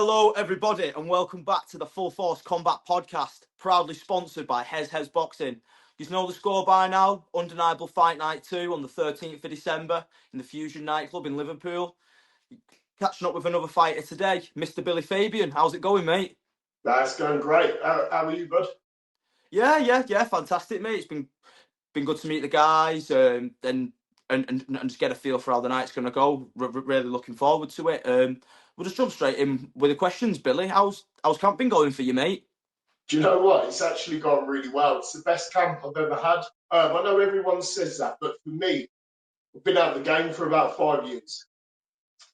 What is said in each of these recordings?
Hello, everybody, and welcome back to the Full Force Combat Podcast, proudly sponsored by Hez Boxing. You know the score by now. Undeniable Fight Night 2 on the 13th of December in the Fusion nightclub in Liverpool. Catching up with another fighter today, Mr. Billy Fabian. How's it going, mate? That's going great. How are you, bud? Yeah, fantastic, mate. It's been good to meet the guys and just get a feel for how the night's going to go. Really looking forward to it. We'll just jump straight in with the questions, Billy. How's camp been going for you, mate? Do you know what? It's actually gone really well. It's the best camp I've ever had. I know everyone says that, but for me, I've been out of the game for about 5 years.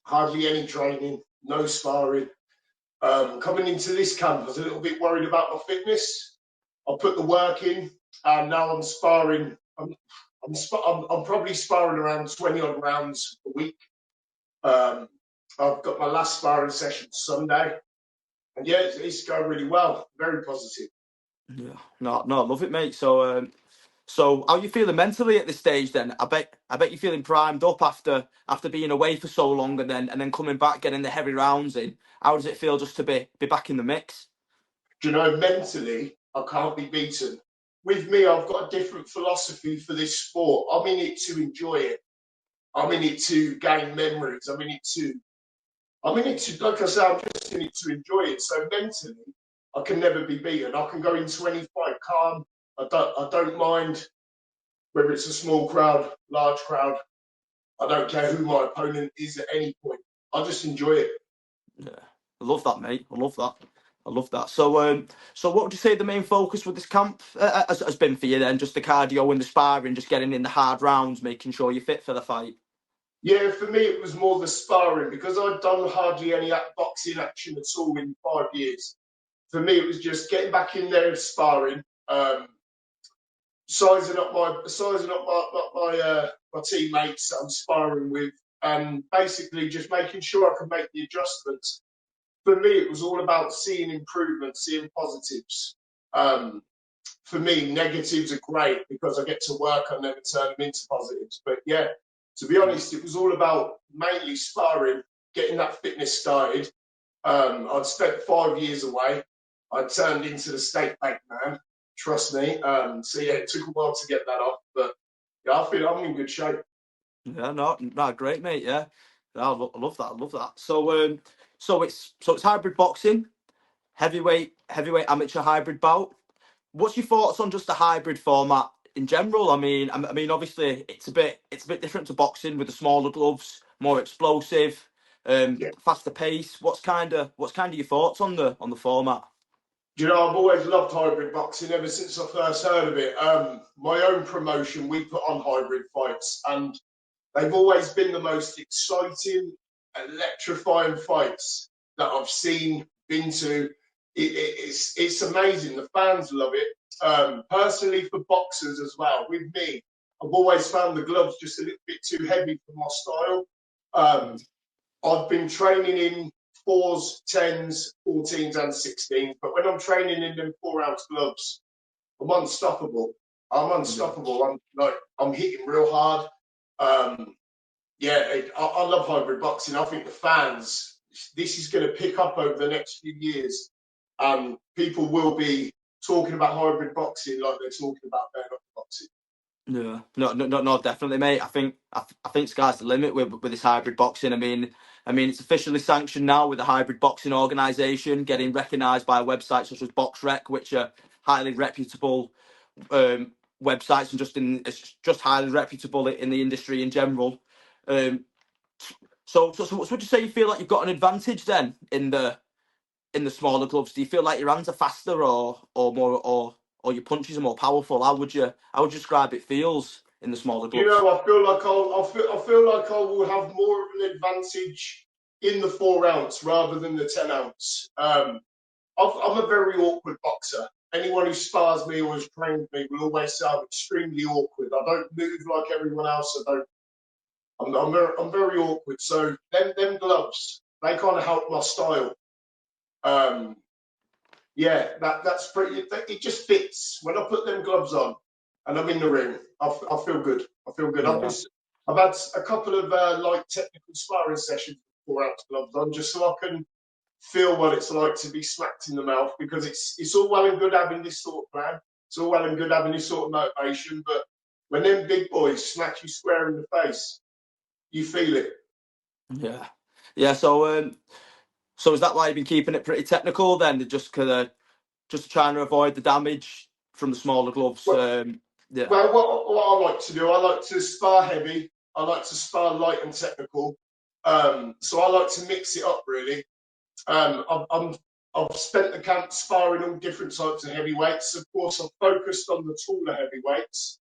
Hardly any training, no sparring. Coming into this camp, I was a little bit worried about my fitness. I put the work in, and now I'm sparring. I'm probably sparring around 20 odd rounds a week. I've got my last sparring session Sunday, and yeah, it's going really well. Very positive. Yeah, no, I love it, mate. So how are you feeling mentally at this stage? Then I bet you're feeling primed up after being away for so long, and then coming back, getting the heavy rounds in. How does it feel just to be back in the mix? Do you know, mentally, I can't be beaten. With me, I've got a different philosophy for this sport. I'm in it to enjoy it. I'm in it to gain memories. I'm in it to, like I say, I'm just in it to enjoy it. So mentally, I can never be beaten. I can go into any fight calm. I don't mind whether it's a small crowd, large crowd. I don't care who my opponent is at any point. I just enjoy it. Yeah, I love that, mate. I love that. So what would you say the main focus with this camp has been for you then? Just the cardio and the sparring, just getting in the hard rounds, making sure you're fit for the fight. Yeah, for me, it was more the sparring because I'd done hardly any boxing action at all in 5 years. For me, it was just getting back in there, sparring, sizing up my teammates that I'm sparring with, and basically just making sure I could make the adjustments. For me, it was all about seeing improvements, seeing positives. For me, negatives are great because I get to work on them and turn them into positives. But yeah, to be honest, it was all about mainly sparring, getting that fitness started. I'd spent 5 years away. I turned into the state bank man, trust me. So yeah, it took a while to get that off, but yeah, I feel I'm in good shape. Yeah, no, great, mate. Yeah, I love that. So it's hybrid boxing, heavyweight amateur hybrid bout. What's your thoughts on just the hybrid format in general? I mean, obviously it's a bit different to boxing with the smaller gloves, more explosive, Yeah. faster pace. What's kind of your thoughts on the format? Do you know, I've always loved hybrid boxing ever since I first heard of it. My own promotion, we put on hybrid fights, and they've always been the most exciting, electrifying fights that I've seen, been to. It's amazing. The fans love it. Personally, for boxers as well, with me, I've always found the gloves just a little bit too heavy for my style. I've been training in 4s, 10s, 14s, and 16s, but when I'm training in them 4-ounce gloves, I'm unstoppable. I'm hitting real hard. I love hybrid boxing. I think the fans, this is going to pick up over the next few years. People will be talking about hybrid boxing like they're talking about bare knuckle boxing. Yeah, no, definitely, mate. I think sky's the limit with this hybrid boxing. I mean, it's officially sanctioned now with the hybrid boxing organisation, getting recognised by websites such as BoxRec, which are highly reputable websites and just highly reputable in the industry in general. So would you say you feel like you've got an advantage then in the smaller gloves? Do you feel like your hands are faster or more or your punches are more powerful? How would you describe it feels in the smaller gloves? You know, I feel like I will have more of an advantage in the 4-ounce rather than the 10-ounce. I'm a very awkward boxer. Anyone who spars me or has trained me will always say I'm extremely awkward. I don't move like everyone else. I'm very awkward. So them gloves, they kind of help my style. That's pretty. It just fits when I put them gloves on and I'm in the ring. I feel good. Yeah. I've had a couple of light technical sparring sessions with 4-ounce gloves on, just so I can feel what it's like to be smacked in the mouth, because it's all well and good having this sort of plan. It's all well and good having this sort of motivation, but when them big boys smack you square in the face, you feel it. Yeah, yeah. So is that why you've been keeping it pretty technical then? Just trying to avoid the damage from the smaller gloves. Well, Yeah, well, what I like to do, I like to spar heavy. I like to spar light and technical. So I like to mix it up really. I've spent the camp sparring all different types of heavyweights. Of course, I've focused on the taller heavyweights.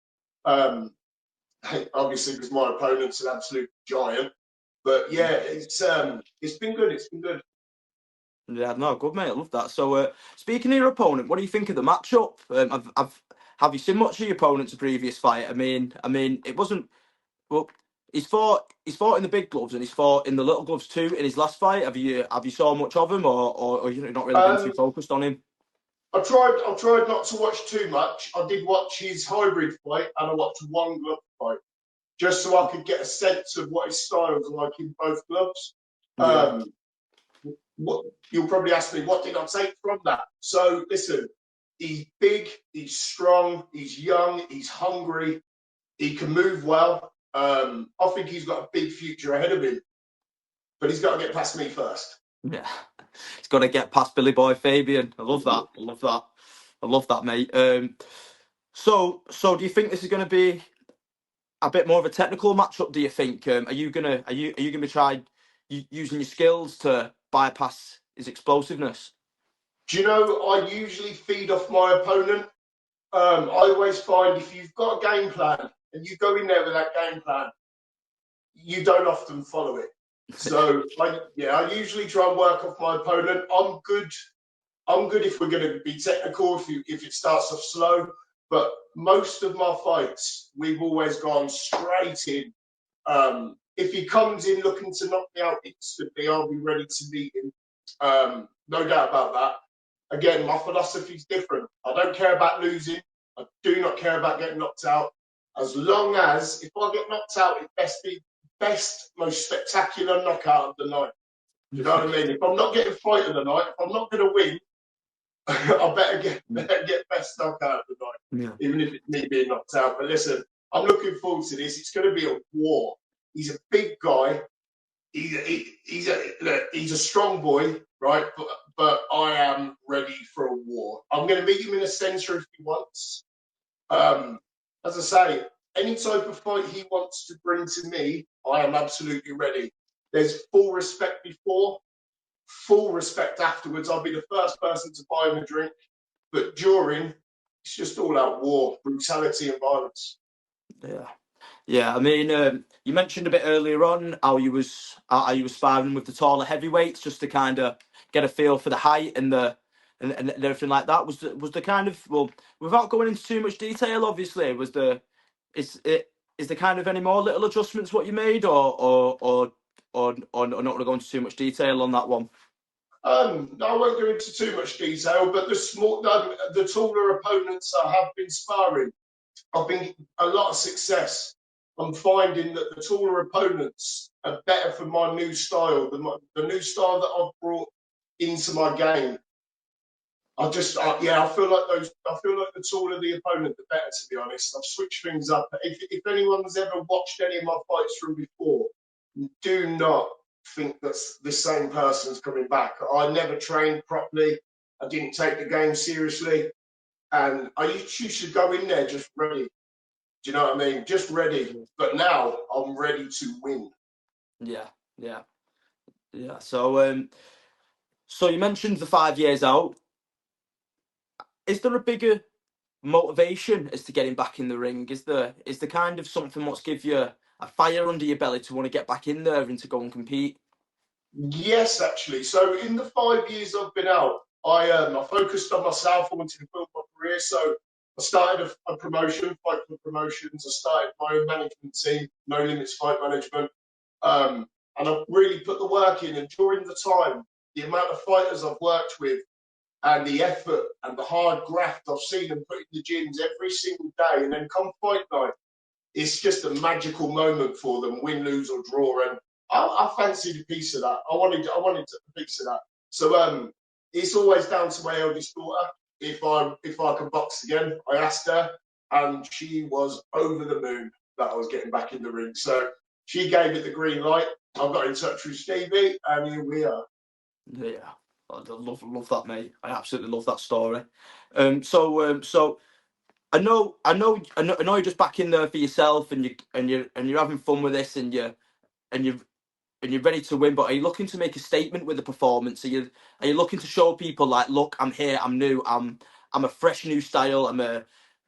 Obviously, because my opponent's an absolute giant. But yeah, it's been good. It's been good. yeah. No, good mate. I love that. So, speaking of your opponent, what do you think of the matchup? Have you seen much of your opponent's previous fight? It wasn't well. He's fought in the big gloves and he's fought in the little gloves too in his last fight. Have you saw much of him, or you've not really been too Um, focused on him? I tried not to watch too much. I did watch his hybrid fight and I watched one glove fight, just so I could get a sense of what his style's like in both gloves. Yeah, What you'll probably ask me, what did I take from that? So listen, he's big, he's strong, he's young, he's hungry, he can move well. I think he's got a big future ahead of him, but he's got to get past me first. yeah. He's got to get past Billy Boy Fabian. I love that. I love that. I love that, mate. So do you think this is going to be a bit more of a technical matchup? Do you think? Are you gonna be trying using your skills to bypass his explosiveness? Do you know, I usually feed off my opponent. I always find if you've got a game plan and you go in there with that game plan, you don't often follow it. So I usually try and work off my opponent. I'm good. I'm good if we're going to be technical, if it starts off slow. But most of my fights, we've always gone straight in. If he comes in looking to knock me out instantly, I'll be ready to meet him. No doubt about that. Again, my philosophy is different. I don't care about losing. I do not care about getting knocked out. As long as if I get knocked out, it best be best, most spectacular knockout of the night. Do you know what I mean? If I'm not getting fight of the night, if I'm not going to win, I better get best knockout of the night, Yeah. even if it's me being knocked out. But listen, I'm looking forward to this. It's going to be a war. He's a big guy. He's a strong boy, right? But I am ready for a war. I'm going to meet him in a centre if he wants. As I say, any type of fight he wants to bring to me, I am absolutely ready. There's full respect before, full respect afterwards. I'll be the first person to buy him a drink, but during, it's just all out war, brutality, and violence. Yeah. Yeah, you mentioned a bit earlier on how you was sparring with the taller heavyweights just to kind of get a feel for the height and everything like that. Was the kind of, well, without going into too much detail, obviously, is there kind of any more little adjustments what you made, or not going to go into too much detail on that one? I won't go into too much detail, but the taller opponents I have been sparring, I've been a lot of success. I'm finding that the taller opponents are better for my new style, the new style that I've brought into my game. I feel like the taller the opponent, the better. To be honest, I've switched things up. If anyone's ever watched any of my fights from before, do not think that's the same person's coming back. I never trained properly. I didn't take the game seriously, and I used to go in there just ready. Do you know what I mean? Just ready. But now I'm ready to win. Yeah, yeah, yeah. So you mentioned the 5 years out. Is there a bigger motivation as to getting back in the ring? Is the kind of something what's give you a fire under your belly to want to get back in there and to go and compete? Yes, actually. So in the 5 years I've been out, I focused on myself. I wanted to build my career. So I started a promotion, Fight Club Promotions. I started my own management team, No Limits Fight Management. And I've really put the work in. And during the time, the amount of fighters I've worked with and the effort and the hard graft I've seen them put in the gyms every single day, and then come fight night, it's just a magical moment for them, win, lose or draw. And I fancied a piece of that. I wanted a piece of that. So it's always down to my eldest daughter. If I can box again, I asked her, and she was over the moon that I was getting back in the ring. So she gave it the green light. I got in touch with Stevie, and here we are. Yeah, I love that, mate. I absolutely love that story. So I know you're just back in there for yourself, and you're having fun with this, and you and you're ready to win. But are you looking to make a statement with the performance? Are you looking to show people like, look, I'm here, I'm new, I'm a fresh new style.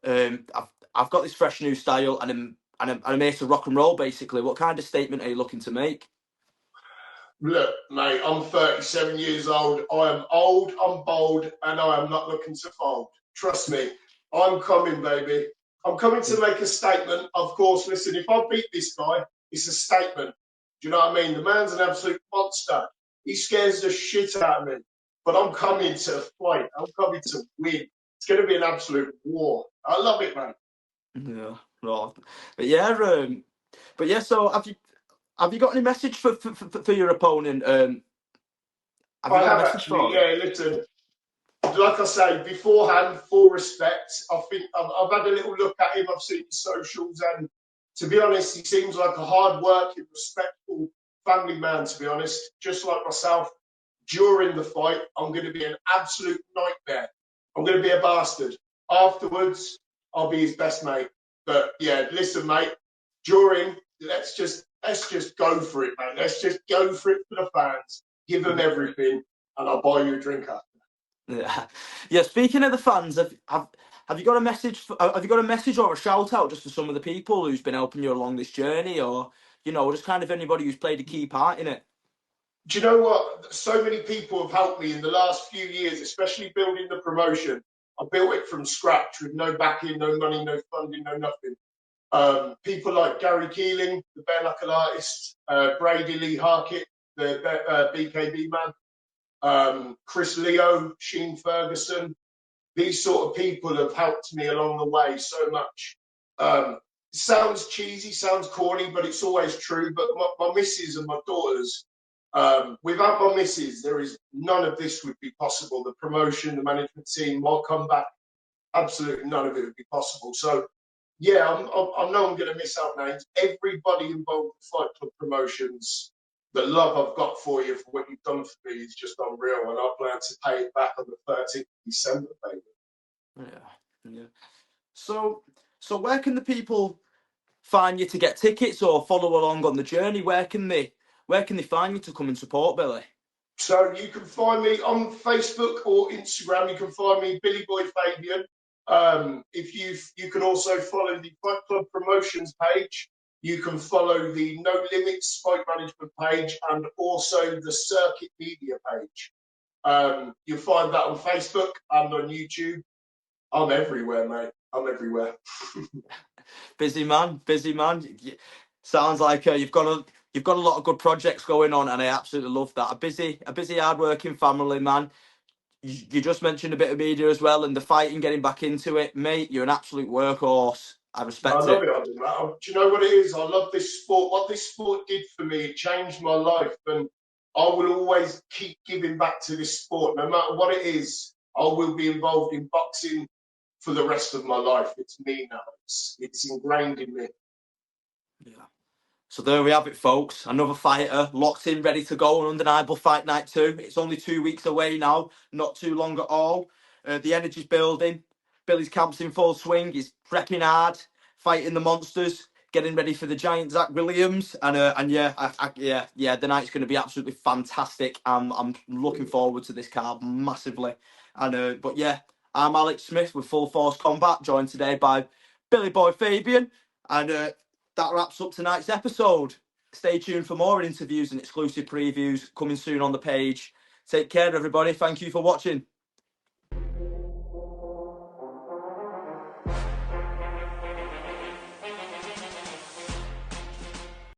I've got this fresh new style, and I'm here to rock and roll. Basically, what kind of statement are you looking to make? Look, mate, I'm 37 years old. I am old, I'm bold, and I am not looking to fold. Trust me, I'm coming, baby. I'm coming to make a statement. Of course, listen, if I beat this guy, it's a statement. Do you know what I mean? The man's an absolute monster. He scares the shit out of me. But I'm coming to fight. I'm coming to win. It's going to be an absolute war. I love it, man. Yeah, right. But yeah. So have you got any message for your opponent? Have you I got a have message actually, for him? yeah, listen. Like I say, beforehand, full respect. I think I've had a little look at him. I've seen his socials, and to be honest, he seems like a hard-working, respectful family man. To be honest, just like myself, during the fight, I'm going to be an absolute nightmare. I'm going to be a bastard. Afterwards, I'll be his best mate. But yeah, listen, mate. During, let's just go for it, mate. Let's just go for it for the fans. Give them everything, and I'll buy you a drink after. Yeah, yeah. Speaking of the fans, have you got a message? Have you got a message or a shout out just for some of the people who's been helping you along this journey, or just kind of anybody who's played a key part in it? Do you know what? So many people have helped me in the last few years, especially building the promotion. I built it from scratch with no backing, no money, no funding, no nothing. People like Gary Keeling, the bare knuckle artist, Brady Lee Harkett, the BKB man, Chris Leo, Sheen Ferguson. These sort of people have helped me along the way so much. Sounds cheesy, sounds corny, but it's always true. But my missus and my daughters, without my missus, there is none of this would be possible. The promotion, the management team, my comeback, absolutely none of it would be possible. So, yeah, I know I'm going to miss out names. Everybody involved with Fight Club Promotions, the love I've got for you for what you've done for me is just unreal, and I plan to pay it back on the 13th of December, baby. Yeah, yeah. So where can the people find you to get tickets or follow along on the journey? Where can they find you to come and support Billy? So you can find me on Facebook or Instagram. You can find me Billy Boy Fabian. If you can also follow the Fight Club Promotions page. You can follow the No Limits Fight Management page and also the Circuit Media page. You'll find that on Facebook and on YouTube. I'm everywhere, mate. I'm everywhere. Busy man, busy man. Sounds like you've got a lot of good projects going on, and I absolutely love that. A busy, hard-working family, man. You just mentioned a bit of media as well, and the fighting, getting back into it, mate. You're an absolute workhorse. I I respect love it. it. I do, do you know what it is? I love this sport. What this sport did for me, it changed my life. And I will always keep giving back to this sport. No matter what it is, I will be involved in boxing for the rest of my life. It's me now. It's ingrained in me. Yeah. So there we have it, folks. Another fighter locked in, ready to go on Undeniable Fight Night 2. It's only 2 weeks away now, not too long at all. The energy's building. Billy's camp's in full swing. He's prepping hard, fighting the monsters, getting ready for the giant Zach Williams. And yeah, yeah, the night's going to be absolutely fantastic. I'm looking forward to this card massively. But yeah, I'm Alex Smith with Full Force Combat, joined today by Billy Boy Fabian. And that wraps up tonight's episode. Stay tuned for more interviews and exclusive previews coming soon on the page. Take care, everybody. Thank you for watching.